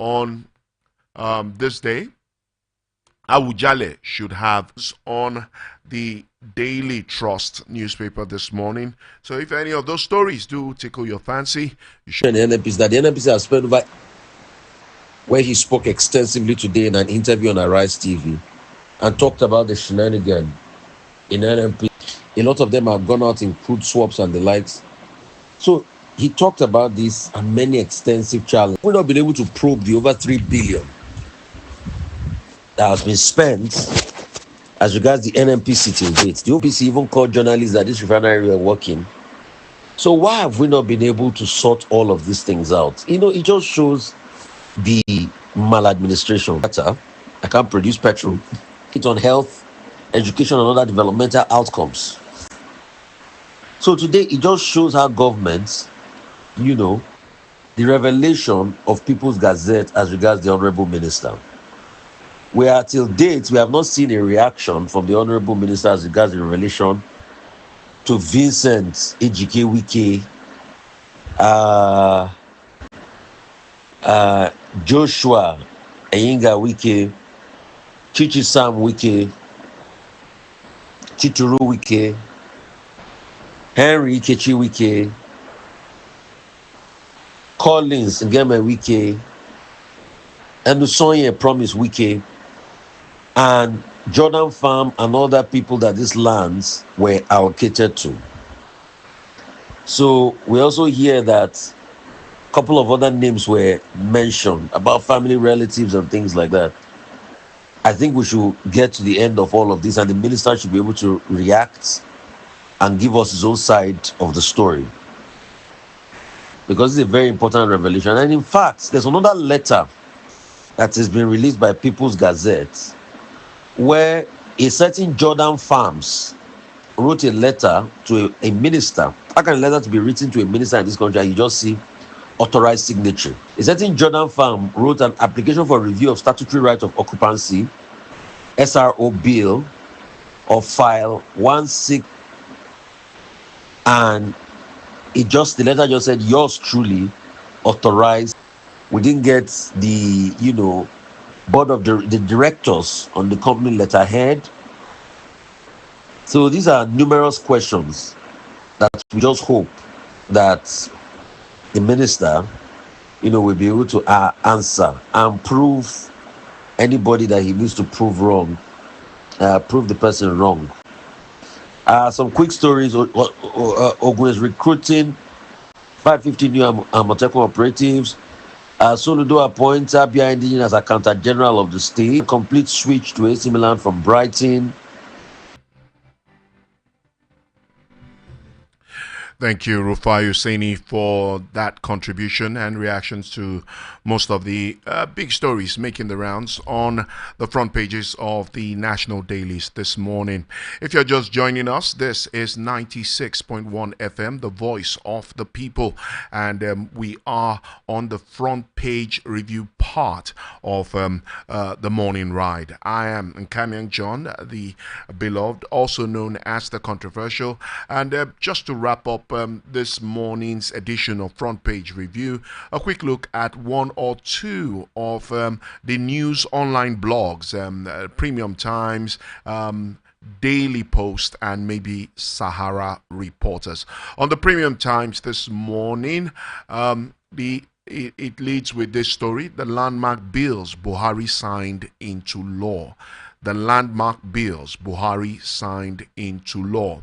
on this day. Awujale should have on the Daily Trust newspaper this morning. So if any of those stories do tickle your fancy, you should. The NNPC that the NNPC has spent over, where he spoke extensively today in an interview on Arise TV and talked about the shenanigan in NNP. A lot of them have gone out in crude swaps and the likes. So he talked about this and many extensive challenges. We've not been able to probe the over 3 billion that has been spent as regards the NNPC till date. The OPC even called journalists that this refinery were working. So why have we not been able to sort all of these things out? It just shows the maladministration. I can't produce petrol. It's on health, education, and other developmental outcomes. So today, it just shows how governments, the revelation of People's Gazette as regards the Honorable Minister. Where till date, we have not seen a reaction from the Honorable Minister as regards the revelation to Vincent Ejike Wike, Joshua Eyinga Wike, Chichi Sam Wike, Chituru Wike, Henry Ikechi Wike, Collins Ngeme Wike, Enusonye Promise Wike, and Jordan Farm and other people that these lands were allocated to. So we also hear that a couple of other names were mentioned about family relatives and things like that. I think we should get to the end of all of this, and the minister should be able to react and give us his own side of the story, because it's a very important revelation. And in fact, there's another letter that has been released by People's Gazette, where a certain Jordan Farms wrote a letter to a minister. How can a letter to be written to a minister in this country and you just see authorized signature? A certain Jordan Farm wrote an application for review of statutory right of occupancy, SRO bill of file 16, and the letter just said, yours truly authorized. We didn't get the board of the directors on the company letterhead. So these are numerous questions that we just hope that the minister will be able to answer and prove anybody that he needs to prove wrong, prove the person wrong. Some quick stories. Ogun is recruiting 550 new Amotekun operatives. Soludo appoints Abia Indigenous as Accountant General of the state. Complete switch to AC Milan from Brighton. Thank you, Rufai Oseni, for that contribution and reactions to most of the big stories making the rounds on the front pages of the national dailies this morning. If you're just joining us, this is 96.1 FM, the voice of the people, and we are on the front page review part of the morning ride. I am Nkamiang John, the beloved, also known as the controversial, and just to wrap up this morning's edition of Front Page Review, a quick look at one or two of the news online blogs, Premium Times, Daily Post, and maybe Sahara Reporters. On the Premium Times this morning, it leads with this story: the landmark bills Buhari signed into law. The landmark bills Buhari signed into law.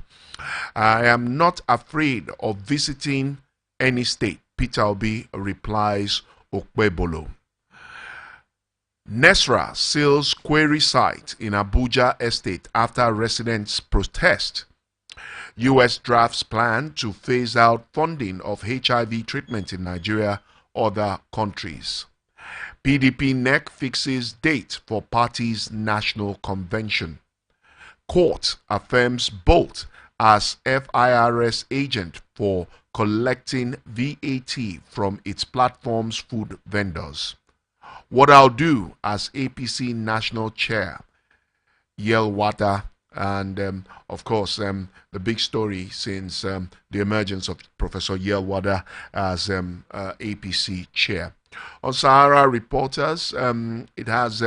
I am not afraid of visiting any state, Peter Obi replies Okpebolo. Nesra seals quarry site in Abuja estate after residents protest. U.S. drafts plan to phase out funding of HIV treatment in Nigeria, other countries. PDP NEC fixes date for party's national convention. Court affirms Bolt as FIRS agent for collecting VAT from its platform's food vendors. What I'll do as APC national chair, Yelwada, and of course the big story since the emergence of Professor Yelwada as APC chair. On Sahara Reporters, it has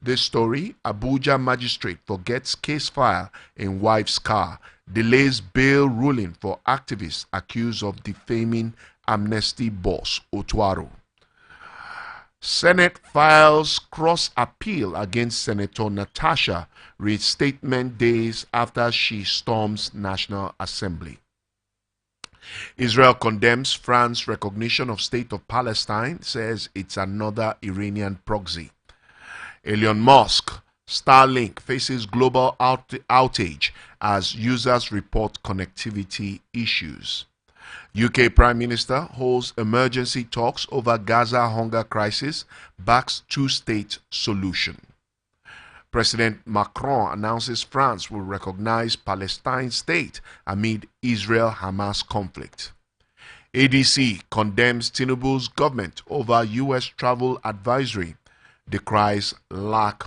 this story. Abuja magistrate forgets case file in wife's car. Delays bail ruling for activists accused of defaming amnesty boss Otuaro. Senate files cross appeal against Senator Natasha reinstatement days after she storms National Assembly. Israel condemns France's recognition of State of Palestine, says it's another Iranian proxy. Elon Musk, Starlink faces global outage as users report connectivity issues. UK Prime Minister holds emergency talks over Gaza hunger crisis, backs two-state solution. President Macron announces France will recognize Palestine state amid Israel-Hamas conflict. ADC condemns Tinubu's government over U.S. travel advisory, decries lack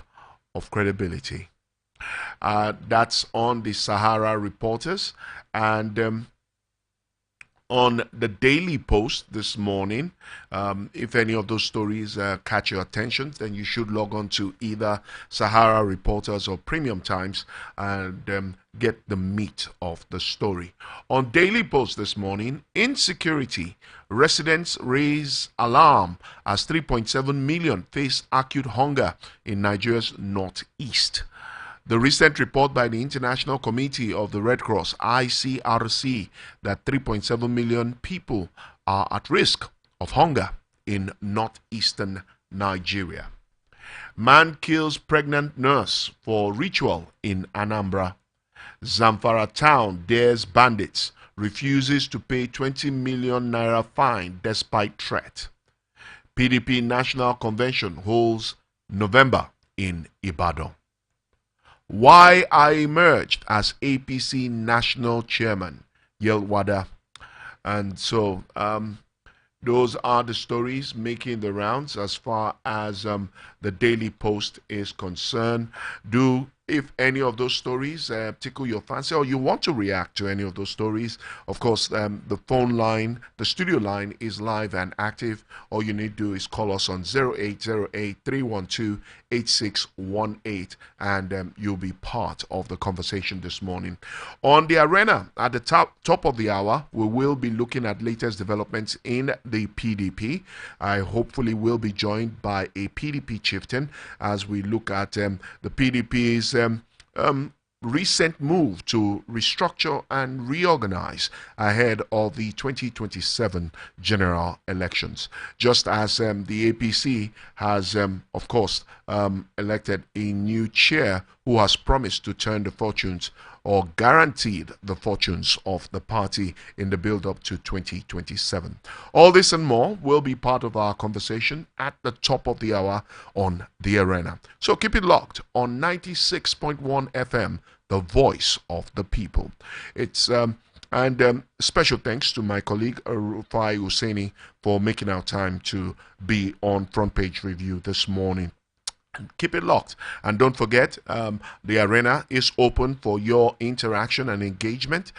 of credibility. That's on the Sahara Reporters. And on the Daily Post this morning, if any of those stories catch your attention, then you should log on to either Sahara Reporters or Premium Times and get the meat of the story. On Daily Post this morning, insecurity. Residents raise alarm as 3.7 million face acute hunger in Nigeria's northeast. The recent report by the International Committee of the Red Cross, ICRC, that 3.7 million people are at risk of hunger in northeastern Nigeria. Man kills pregnant nurse for ritual in Anambra. Zamfara town dares bandits, refuses to pay 20 million naira fine despite threat. PDP National Convention holds November in Ibadan. Why I emerged as APC National Chairman, Yelwada. And so those are the stories making the rounds as far as the Daily Post is concerned. If any of those stories tickle your fancy or you want to react to any of those stories, of course, the phone line, the studio line is live and active. All you need to do is call us on 0808-312-8618 and you'll be part of the conversation this morning. On the arena, at the top of the hour, we will be looking at latest developments in the PDP. I hopefully will be joined by a PDP chieftain as we look at the PDP's recent move to restructure and reorganize ahead of the 2027 general elections. Just as the APC has, of course, elected a new chair who has promised to turn the fortunes or guaranteed the fortunes of the party in the build-up to 2027. All this and more will be part of our conversation at the top of the hour on The Arena. So keep it locked on 96.1 FM, the voice of the people. It's special thanks to my colleague Rufai Oseni for making our time to be on Front Page Review this morning. Keep it locked and don't forget the arena is open for your interaction and engagement.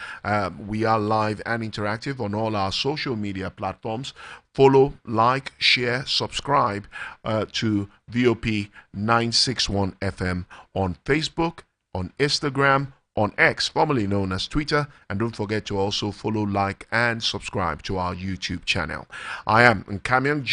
We are live and interactive on all our social media platforms. Follow, like, share, subscribe to VOP 961 FM on Facebook, on Instagram, on X, formerly known as Twitter, and don't forget to also follow, like, and subscribe to our YouTube channel. I am Nkamian John.